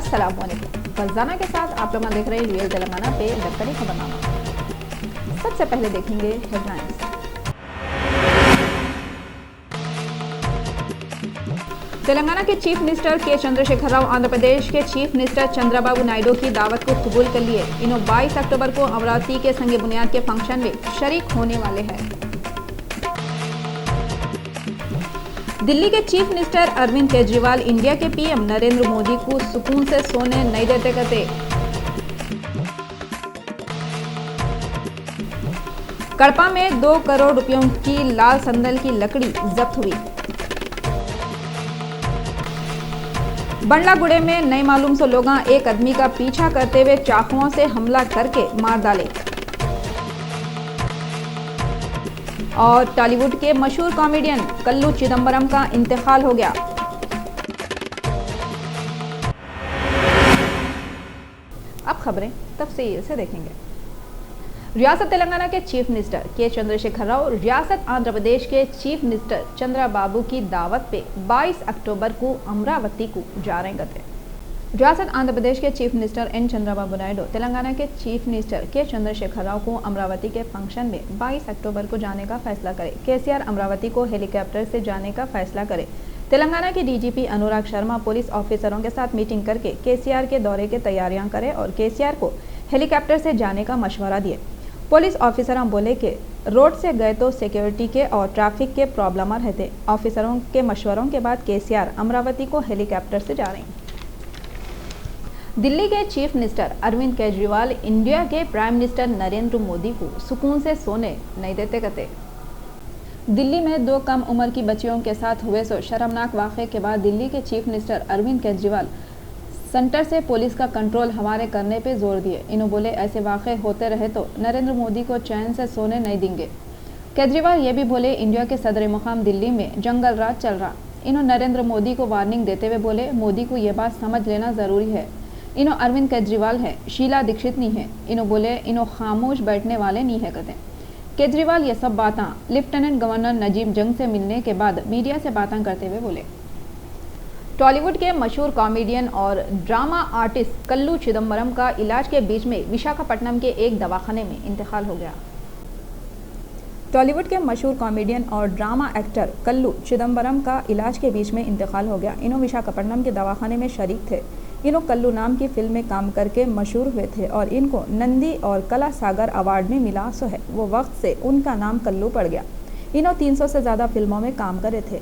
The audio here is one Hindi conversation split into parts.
अस्सलामुअलैकुम। फरजाना के साथ आप लोग देख रहे हैं रियल तेलंगाना पे दफ्तरी खबरनामा। सबसे पहले देखेंगे हेडलाइंस। तेलंगाना के चीफ मिनिस्टर के चंद्रशेखर राव आंध्र प्रदेश के चीफ मिनिस्टर चंद्रबाबू नायडू की दावत को कबूल कर लिए। इन्हों 22 अक्टूबर को अमरावती के संग बुनियाद के फंक्शन में शरीक होने वाले हैं। दिल्ली के chief minister Arvind Kejriwal India के पीएम नरेंद्र मोदी को सुकून से सोने नहीं देते कहते। कड़पा में 2 करोड़ रुपयों की लाल संदल की लकड़ी जब्त हुई। बंडलागुड़े में नए मालूम से लोग एक आदमी का पीछा करते हुए चाकुओं से हमला करके मार डाले। और टॉलीवुड के मशहूर कॉमेडियन कल्लू चिदम्बरम का इंतकाल हो गया। अब खबरें तफसील से देखेंगे। रियासत तेलंगाना के चीफ मिनिस्टर के चंद्रशेखर राव रियासत आंध्र प्रदेश के चीफ मिनिस्टर चंद्रबाबू की दावत पे 22 अक्टूबर को अमरावती को जा रहे थे। रियासत आंध्र प्रदेश के chief minister N Chandrababu Naidu Telangana के चीफ मिनिस्टर के चंद्रशेखर राव को अमरावती के फंक्शन में 22 अक्टूबर को जाने का फैसला करे। केसीआर अमरावती को हेलीकॉप्टर से जाने का फैसला करे। तेलंगाना के डीजीपी अनुराग शर्मा पुलिस ऑफिसरों के साथ मीटिंग करके केसीआर के दौरे की तैयारियां करे और केसीआर को हेलीकॉप्टर से जाने का मशवरा दिए। पुलिस ऑफिसरों बोले कि रोड से गए तो सिक्योरिटी के और ट्रैफिक के प्रॉब्लम रहते। ऑफिसरों के मशवरों के बाद केसीआर अमरावती को हेलीकॉप्टर से जा रहे हैं। दिल्ली के chief minister Arvind Kejriwal India के प्राइम मिनिस्टर नरेंद्र मोदी को सुकून से सोने नहीं देते कहते। दिल्ली में 2 कम उम्र की बच्चियों के साथ हुए शर्मनाक वाक़े के बाद दिल्ली के chief minister Arvind Kejriwal centre से पुलिस का कंट्रोल हमारे करने पे जोर दिए। इन्हों बोले ऐसे वाक़े होते रहे तो नरेंद्र मोदी को चैन से सोने नहीं देंगे। केजरीवाल ये भी बोले इंडिया के सदर मुकाम दिल्ली में जंगल राज चल रहा। इन्हों नरेंद्र मोदी को वार्निंग देते हुए बोले मोदी को ये बात समझ लेना ज़रूरी है। इन्हों अरविंद केजरीवाल है, शीला दीक्षित नहीं है। इन्हों बोले इन्हों खामोश बैठने वाले नहीं है कहते। केजरीवाल ये सब बातें लेफ्टिनेंट गवर्नर नजीब जंग से मिलने के बाद मीडिया से बातें करते हुए बोले। टॉलीवुड के मशहूर कॉमेडियन और ड्रामा आर्टिस्ट कल्लू चिदम्बरम का इलाज के बीच में विशाखापट्टनम के एक दवाखाने में इंतकाल हो गया। टॉलीवुड के मशहूर कॉमेडियन और ड्रामा एक्टर कल्लू चिदम्बरम का इलाज के बीच में इंतकाल हो गया। इन्हों विशाखापट्टनम के दवाखाने में शरीक थे। इन्हों कल्लू नाम की फिल्म में काम करके मशहूर हुए थे और इनको नंदी और कला सागर अवार्ड में मिला सो है वो वक्त से उनका नाम कल्लू पड़ गया। इन्हों 300 से ज़्यादा फिल्मों में काम करे थे।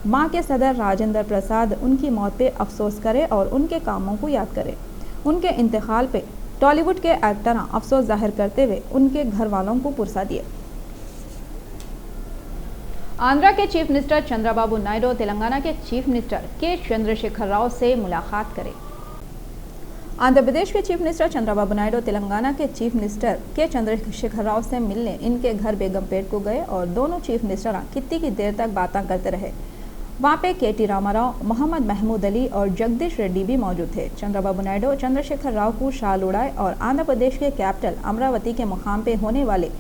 मां के सदर राजेंद्र प्रसाद उनकी मौत पे अफसोस करे और उनके कामों को याद करे। उनके इंतकाल पे टॉलीवुड के एक्टर अफसोस जाहिर करते हुए उनके घर वालों को पुरसा दिए। आंध्रा के चीफ मिनिस्टर चंद्रबाबू नायडू तेलंगाना के चीफ मिनिस्टर के चंद्रशेखर राव से मुलाकात करे। आंध्र प्रदेश के चीफ मिनिस्टर चंद्रबाबू नायडू तेलंगाना के चीफ मिनिस्टर के चंद्रशेखर राव से मिलने इनके घर बेगमपेट को गए और दोनों चीफ मिनिस्टर कितनी की देर तक बातें करते रहे। वहाँ पे केटी रामाराव, मोहम्मद महमूद अली और जगदीश रेड्डी भी मौजूद थे। चंद्रबाबू नायडू चंद्रशेखर राव को शाल उड़ाए और आंध्र प्रदेश के कैपिटल अमरावती के मुकाम पे होने वाले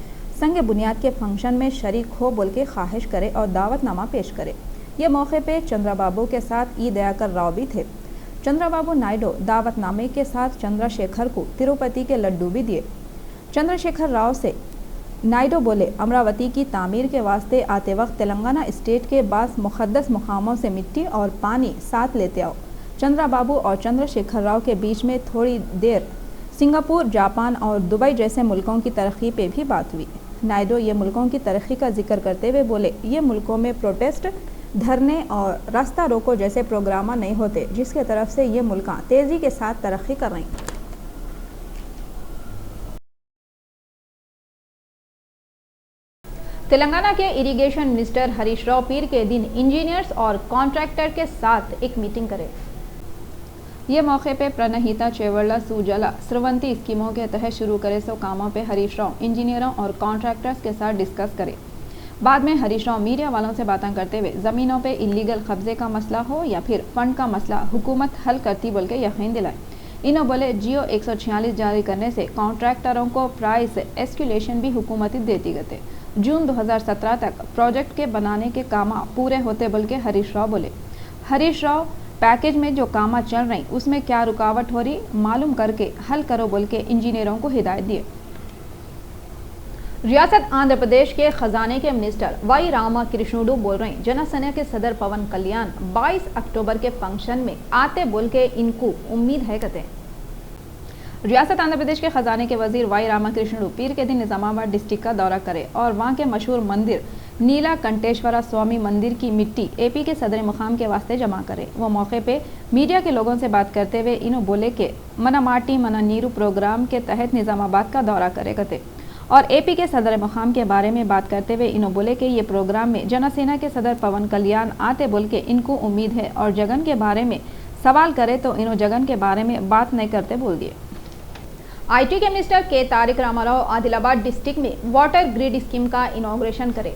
संग बुनियाद के फंक्शन में शरीक हो बोल के ख्वाहिश करे और दावतनामा पेश करे। ये मौके पे चंद्रबाबू के साथ ई दयाकर राव भी थे। चंद्रबाबू नायडू दावतनामे के साथ चंद्रशेखर को तिरुपति के लड्डू भी दिए। चंद्रशेखर राव से नायडू बोले अमरावती की तामीर के वास्ते आते वक्त तेलंगाना स्टेट के बास मुक़द्दस मुकामों से मिट्टी और पानी साथ लेते आओ। चंद्रबाबू और चंद्रशेखर राव के बीच में थोड़ी देर सिंगापुर, जापान और दुबई जैसे मुल्कों की तरक्की पे भी बात हुई। नायडू ये मुल्कों की तरक्की का जिक्र करते हुए बोले ये मुल्कों में प्रोटेस्ट, धरने और रास्ता रोको जैसे प्रोग्राम नहीं होते जिसके तरफ से ये मुल्क तेज़ी के साथ तरक्की कर रही। तेलंगाना के इरिगेशन मिनिस्टर हरीश राव पीर के दिन इंजीनियर्स और कॉन्ट्रैक्टर के साथ एक मीटिंग करे। ये मौके पे प्रणहिता चेवरला सुजला स्रवंती स्कीमों के तहत शुरू करे सो कामों पे हरीश राव इंजीनियरों और कॉन्ट्रैक्टर्स के साथ डिस्कस करे। बाद में हरीश राव मीडिया वालों से बातें करते हुए ज़मीनों पे इलीगल कब्जे का मसला हो या फिर फंड का मसला हुकूमत हल करती बोल के यकीन दिलाए। इन्हों बोले जियो 146 जारी करने से कॉन्ट्रैक्टरों को प्राइस एस्कुलेशन भी हुकूमत देती गए। जून 2017 तक प्रोजेक्ट के बनाने के काम पूरे होते बोल के हरीश राव बोले। हरीश राव पैकेज में जो काम चल रही उसमें क्या रुकावट हो रही मालूम करके हल करो बोल के इंजीनियरों को हिदायत दिए। रियासत आंध्र प्रदेश के खजाने के मिनिस्टर वाई रामा कृष्णुडू बोल रहे हैं, जनसेना के सदर पवन कल्याण 22 अक्टूबर के फंक्शन में आते बोल के इनको उम्मीद है कहते हैं। रियासत आंध्र प्रदेश के खजाने के वजीर वाई रामा कृष्णुडू पीर के दिन निजामाबाद डिस्ट्रिक्ट का दौरा करे और वहां के मशहूर मंदिर नीला कंटेश्वरा स्वामी मंदिर की मिट्टी एपी के सदर मुकाम के वास्ते जमा करे। वो मौके पे मीडिया के लोगों से बात करते हुए इन्हों बोले कि मना माटी मना नीरू प्रोग्राम के तहत निजामाबाद का दौरा करे कहते और एपी के सदर मुकाम के बारे में बात करते हुए इन्हों बोले कि ये प्रोग्राम में जनसेना के सदर पवन कल्याण आते बोल के इनको उम्मीद है और जगन के बारे में सवाल करे तो इन्हों जगन के बारे में बात नहीं करते बोल दिए। आईटी के मिनिस्टर के तारिक रामाराव आदिलाबाद डिस्ट्रिक्ट में वाटर ग्रिड स्कीम का इनॉग्रेशन करे।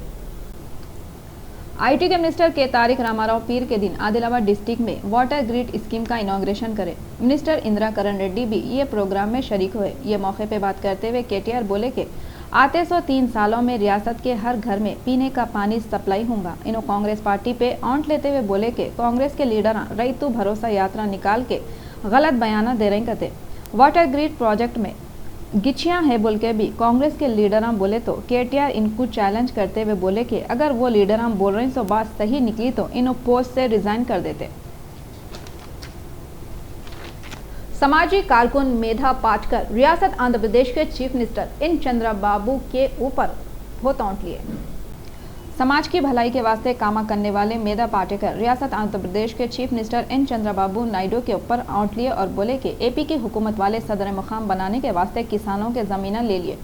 आईटी के मिनिस्टर के तारिक रामाराव पीर के दिन आदिलाबाद डिस्ट्रिक्ट में वाटर ग्रिड स्कीम का इनॉग्रेशन करे। मिनिस्टर इंदिरा करण रेड्डी भी ये प्रोग्राम में शरीक हुए। ये मौके पे बात करते हुए केटीआर बोले कि आते 3 सालों में रियासत के हर घर में पीने का पानी सप्लाई होगा। इन्हों कांग्रेस पार्टी पे ऑंट लेते हुए बोले कि कांग्रेस के लीडर रईतु भरोसा यात्रा निकाल के गलत बयाना दे रहे कहते वाटर ग्रिड प्रोजेक्ट में गिचियां है बोल के भी कांग्रेस के लीडरां बोले तो केटीआर इनको चैलेंज करते हुए बोले कि अगर वो लीडरां बोल रहे तो बात सही निकली तो इन्हों पोस्ट से रिजाइन कर देते। समाजी कारकुन मेधा पाटकर रियासत आंध्र प्रदेश के चीफ मिनिस्टर एन चंद्रबाबू के ऊपर बहुत औंट लिए। समाज की भलाई के वास्ते कामा करने वाले मेधा पाटेकर रियासत आंध्र प्रदेश के chief minister N Chandrababu Naidu के ऊपर औंट लिए और बोले कि एपी की हुकूमत वाले सदर मुकाम बनाने के वास्ते किसानों के जमीना ले लिए।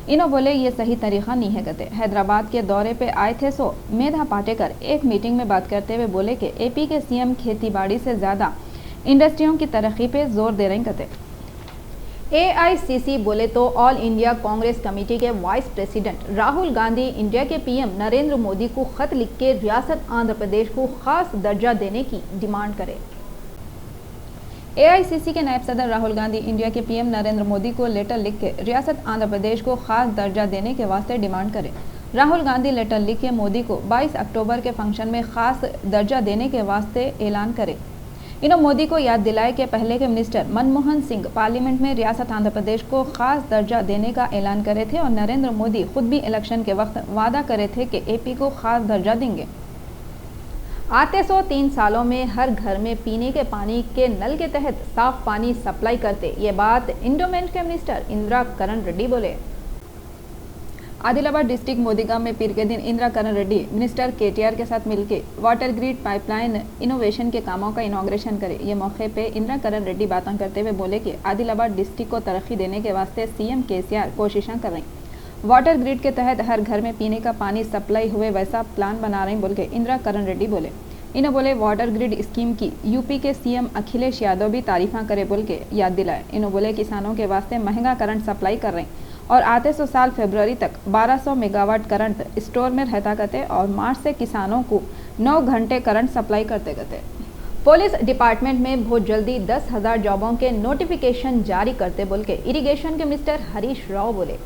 इन्हों बोले ये सही तरीका नहीं है कहते। हैदराबाद के दौरे पे आए थे सो मेधा पाटेकर एक मीटिंग में बात करते हुए बोले कि एपी के सीएम खेती बाड़ी से ज्यादा इंडस्ट्रियों की तरक्की पे जोर दे रहे कहते। एआईसीसी बोले तो ऑल इंडिया कांग्रेस कमेटी के vice president Rahul Gandhi India के पीएम नरेंद्र मोदी को खत लिख के रियासत आंध्र प्रदेश को खास दर्जा देने की डिमांड करे। एआईसीसी के नायब सदर राहुल गांधी इंडिया के पीएम नरेंद्र मोदी को लेटर लिख के रियासत आंध्र प्रदेश को खास दर्जा देने के वास्ते डिमांड करे। राहुल गांधी लेटर लिख के मोदी को 22 अक्टूबर के फंक्शन में खास दर्जा देने के वास्ते ऐलान करे। इन्हों मोदी को याद दिलाए कि पहले के मिनिस्टर मनमोहन सिंह पार्लियामेंट में रियासत आंध्र प्रदेश को खास दर्जा देने का ऐलान करे थे और नरेंद्र मोदी खुद भी इलेक्शन के वक्त वादा करे थे कि एपी को खास दर्जा देंगे। आते 3 सालों में हर घर में पीने के पानी के नल के तहत साफ पानी सप्लाई करते, ये बात इंडोमेंट के मिनिस्टर इंदिरा करण रेड्डी बोले। आदिलाबाद डिस्ट्रिक्ट मोदीगांव में पीर के दिन इंदिरा करण रेड्डी मिनिस्टर केटीआर के साथ मिलकर वाटर ग्रिड पाइपलाइन इनोवेशन के कामों का इनॉग्रेशन करे। ये मौके पे इंदिरा करण रेड्डी बातें करते हुए बोले कि आदिलाबाद डिस्ट्रिक्ट को तरक्की देने के वास्ते सीएम केसीआर कोशिशें कर रहे हैं। वाटर ग्रिड के तहत हर घर में पीने का पानी सप्लाई हुए वैसा प्लान बना रहे बोल के इंदिरा करण रेड्डी बोले। इन्हों बोले वाटर ग्रिड स्कीम की यूपी के सीएम अखिलेश यादव भी तारीफा करे बोल के याद दिलाए। इन्हों बोले किसानों के वास्ते महंगा करंट सप्लाई कर रहे हैं और आते 100 साल फरवरी तक 1200 मेगावाट करंट स्टोर में रहता करते और मार्च से किसानों को 9 घंटे करंट सप्लाई करते करते। पुलिस डिपार्टमेंट में बहुत जल्दी 10,000 जॉबों के नोटिफिकेशन जारी करते बोल के इरिगेशन के मिनिस्टर हरीश राव बोले।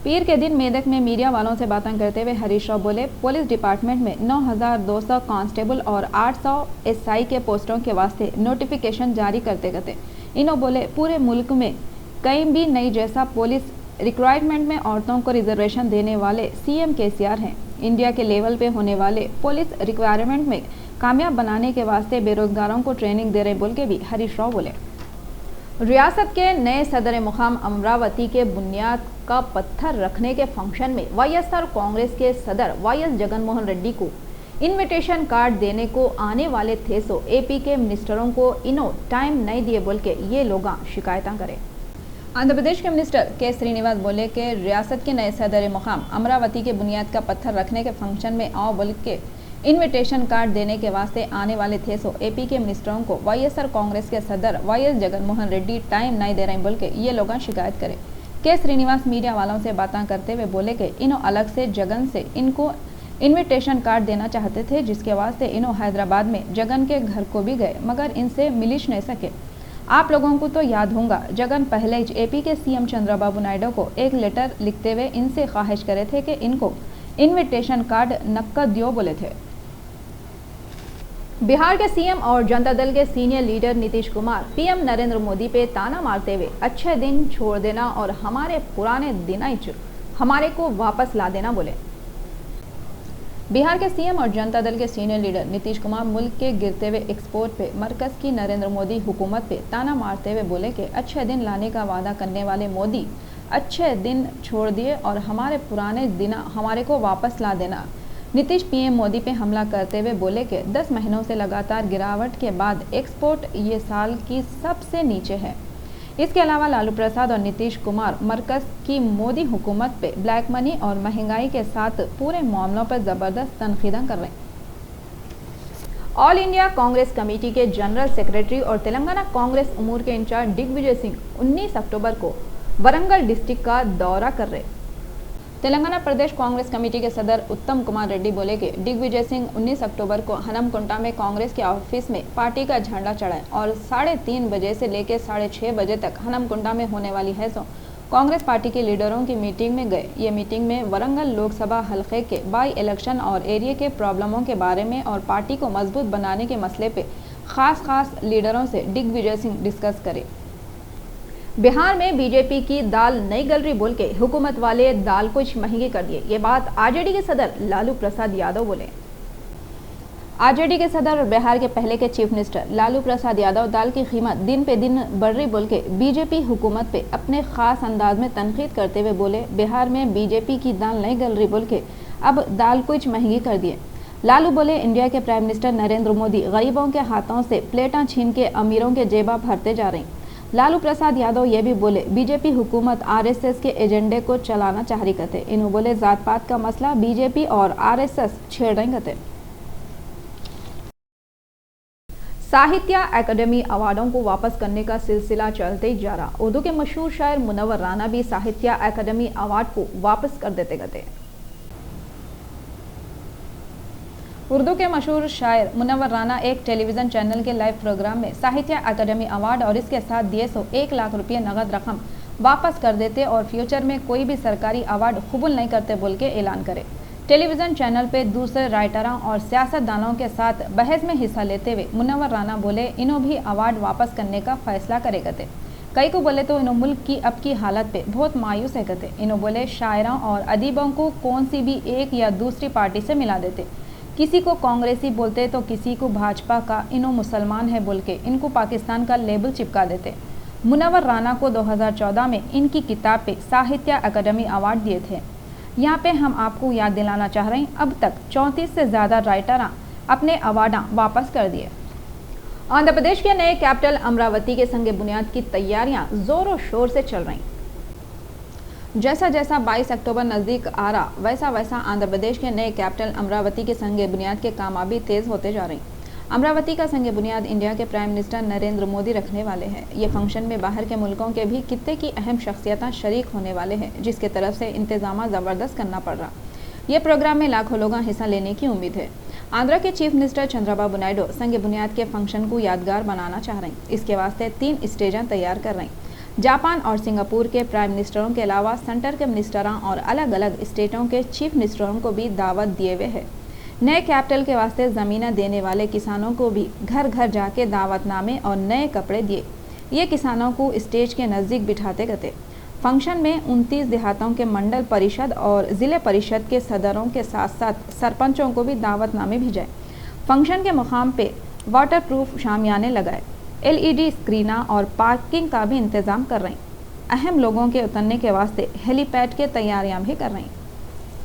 पीर के दिन मेदक में मीडिया वालों से बातें करते हुए हरीश राव बोले पुलिस डिपार्टमेंट में 9,200 कांस्टेबल और 800 एसआई के पोस्टों के वास्ते नोटिफिकेशन जारी करते करते। इन्हों बोले पूरे मुल्क में कहीं भी नहीं जैसा पुलिस रिक्वायरमेंट में औरतों को रिजर्वेशन देने वाले सीएम केसीआर हैं। इंडिया के लेवल पे होने वाले पुलिस रिक्वायरमेंट में कामयाब बनाने के वास्ते बेरोजगारों को ट्रेनिंग दे रहे बोल के भी हरीश राव बोले। रियासत के नए सदर मुकाम अमरावती के बुनियाद का पत्थर रखने के फंक्शन में वाईएसआर कांग्रेस के सदर वाईएस जगनमोहन रेड्डी को इनविटेशन कार्ड देने को आने वाले थे सो एपी के मिनिस्टरों को इन्हों टाइम नहीं दिए बोल के ये लोग शिकायतें करें। आंध्र प्रदेश के मिनिस्टर के श्रीनिवास बोले कि रियासत के नए सदर मुकाम अमरावती के बुनियाद का पत्थर रखने के फंक्शन में आओ बोल के इनविटेशन कार्ड देने के वास्ते आने वाले थे सो एपी के मिनिस्टरों को वाईएसआर कांग्रेस के सदर वाईएस जगनमोहन रेड्डी टाइम नहीं दे रहे बोल के ये लोग शिकायत करे। के श्रीनिवास मीडिया वालों से बातें करते हुए बोले कि इन्हों अलग से जगन से इनको इनविटेशन कार्ड देना चाहते थे जिसके वास्ते इन्हों हैदराबाद में जगन के घर को भी गए मगर इनसे मिलिश नहीं सके। आप लोगों को तो याद होगा जगन पहले एपी के सीएम चंद्रबाबू नायडू को एक लेटर लिखते हुए इनसे ख्वाहिश करे थे कि इनको इनविटेशन कार्ड नक्कद दियो बोले थे। बिहार के सीएम और जनता दल के senior leader Nitish Kumar PM Narendra Modi पे ताना मारते हुए अच्छे दिन छोड़ देना और हमारे पुराने दिनाइच हमारे को वापस ला देना बोले। बिहार के सीएम और जनता दल के सीनियर लीडर नीतीश कुमार मुल्क के गिरते हुए एक्सपोर्ट पे मरकज की नरेंद्र मोदी हुकूमत पे ताना मारते हुए बोले कि अच्छे दिन लाने का वादा करने वाले मोदी अच्छे दिन छोड़ दिए और हमारे पुराने दिन हमारे को वापस ला देना। नीतीश पीएम मोदी पे हमला करते हुए बोले कि 10 महीनों से लगातार गिरावट के बाद एक्सपोर्ट ये साल की सबसे नीचे है। इसके अलावा लालू प्रसाद और नीतीश कुमार मरकज की मोदी हुकूमत पे ब्लैक मनी और महंगाई के साथ पूरे मामलों पर जबरदस्त तनकीद कर रहे हैं। ऑल इंडिया कांग्रेस कमेटी के जनरल सेक्रेटरी और तेलंगाना कांग्रेस उमूर के इंचार्ज दिग्विजय सिंह 19 अक्टूबर को वरंगल डिस्ट्रिक्ट का दौरा कर रहे। तेलंगाना प्रदेश कांग्रेस कमेटी के सदर उत्तम कुमार रेड्डी बोले कि दिग्विजय सिंह 19 अक्टूबर को हनमकुंटा में कांग्रेस के ऑफिस में पार्टी का झंडा चढ़ाए और 3:30 बजे से लेकर 6:30 बजे तक हनमकुंटा में होने वाली है कांग्रेस पार्टी के लीडरों की मीटिंग में गए। ये मीटिंग में वरंगल लोकसभा हलके के बाई इलेक्शन और एरिया के प्रॉब्लमों के बारे में और पार्टी को मजबूत बनाने के मसले पे खास लीडरों से दिग्विजय सिंह डिस्कस करे। बिहार में बीजेपी की दाल नहीं गल रही बोल के हुकूमत वाले दाल कुछ महंगी कर दिए। ये बात आरजेडी के सदर लालू प्रसाद यादव बोले। आरजेडी के सदर और बिहार के पहले के चीफ मिनिस्टर लालू प्रसाद यादव दाल की कीमत दिन पे दिन बढ़ रही बोल के बीजेपी हुकूमत पे अपने खास अंदाज में तनकीद करते हुए बोले बिहार में बीजेपी की दाल नहीं गल रही बोल के अब दाल कुछ महंगी कर दिए। लालू बोले इंडिया के प्राइम मिनिस्टर नरेंद्र मोदी गरीबों के हाथों से प्लेटा छीन के अमीरों के जेबा भरते जा रहे। लालू प्रसाद यादव ये भी बोले बीजेपी हुकूमत आरएसएस के एजेंडे को चलाना चाह रही कहते। इन्हों बोले जात पात का मसला बीजेपी और आरएसएस छेड़ रहे कहते। साहित्य अकादमी अवार्डों को वापस करने का सिलसिला चलते ही जा रहा। उर्दू के मशहूर शायर मुनव्वर राना भी साहित्य अकादमी अवार्ड को वापस कर देते कहते। उर्दू के मशहूर शायर मुनव्वर राना एक टेलीविजन चैनल के लाइव प्रोग्राम में साहित्य अकादमी अवार्ड और इसके साथ दिए 1 लाख रुपये नगद रकम वापस कर देते और फ्यूचर में कोई भी सरकारी अवार्ड कबूल नहीं करते बोल के ऐलान करे। टेलीविजन चैनल पे दूसरे राइटरों और सियासतदानों के साथ बहस में हिस्सा लेते हुए मुनव्वर राना बोले इन्हों भी अवार्ड वापस करने का फैसला करे कहते। कई को बोले तो इन्हों मुल्क की अब की हालत पे बहुत मायूस है कहते। इन्हों बोले शायरों और अदीबों को कौन सी भी एक या दूसरी पार्टी से मिला देते। किसी को कांग्रेसी बोलते तो किसी को भाजपा का, इन्हों मुसलमान है बोल के इनको पाकिस्तान का लेबल चिपका देते। मुनव्वर राना को 2014 में इनकी किताब पे साहित्य अकादमी अवार्ड दिए थे। यहाँ पे हम आपको याद दिलाना चाह रहे हैं अब तक 34 से ज़्यादा राइटर अपने अवार्ड वापस कर दिए। आंध्र प्रदेश के नए कैपिटल अमरावती के संग बुनियाद की तैयारियां जोरों शोर से चल रही। जैसा जैसा 22 अक्टूबर नज़दीक आ रहा वैसा वैसा आंध्र प्रदेश के नए कैपिटल अमरावती के संग बुनियाद के काम अभी तेज़ होते जा रहे हैं। अमरावती का संग बुनियाद इंडिया के प्राइम मिनिस्टर नरेंद्र मोदी रखने वाले हैं। ये फंक्शन में बाहर के मुल्कों के भी कितने की अहम शख्सियत शरीक होने वाले हैं, जिसके तरफ से इंतजाम ज़बरदस्त करना पड़ रहा। ये प्रोग्राम में लाखों लोग हिस्सा लेने की उम्मीद है। आंध्र के चीफ मिनिस्टर चंद्रबाबू नायडू संग बुनियाद के फंक्शन को यादगार बनाना चाह रहे हैं। इसके वास्ते 3 स्टेजें तैयार कर रहे हैं। जापान और सिंगापुर के प्राइम मिनिस्टरों के अलावा सेंटर के मिनिस्टरों और अलग अलग स्टेटों के चीफ मिनिस्टरों को भी दावत दिए हुए है। नए कैपिटल के वास्ते ज़मीनें देने वाले किसानों को भी घर घर जाके दावतनामे और नए कपड़े दिए। ये किसानों को स्टेज के नज़दीक बिठाते गए। फंक्शन में 29 देहातों के मंडल परिषद और ज़िले परिषद के सदरों के साथ साथ सरपंचों को भी दावतनामे भेजाए। फंक्शन के मुकाम पे वाटरप्रूफ शामियाने लगाए, LED स्क्रीना और पार्किंग का भी इंतज़ाम कर रहे हैं। अहम लोगों के उतरने के वास्ते हेलीपैड के तैयारियां भी कर रहे हैं।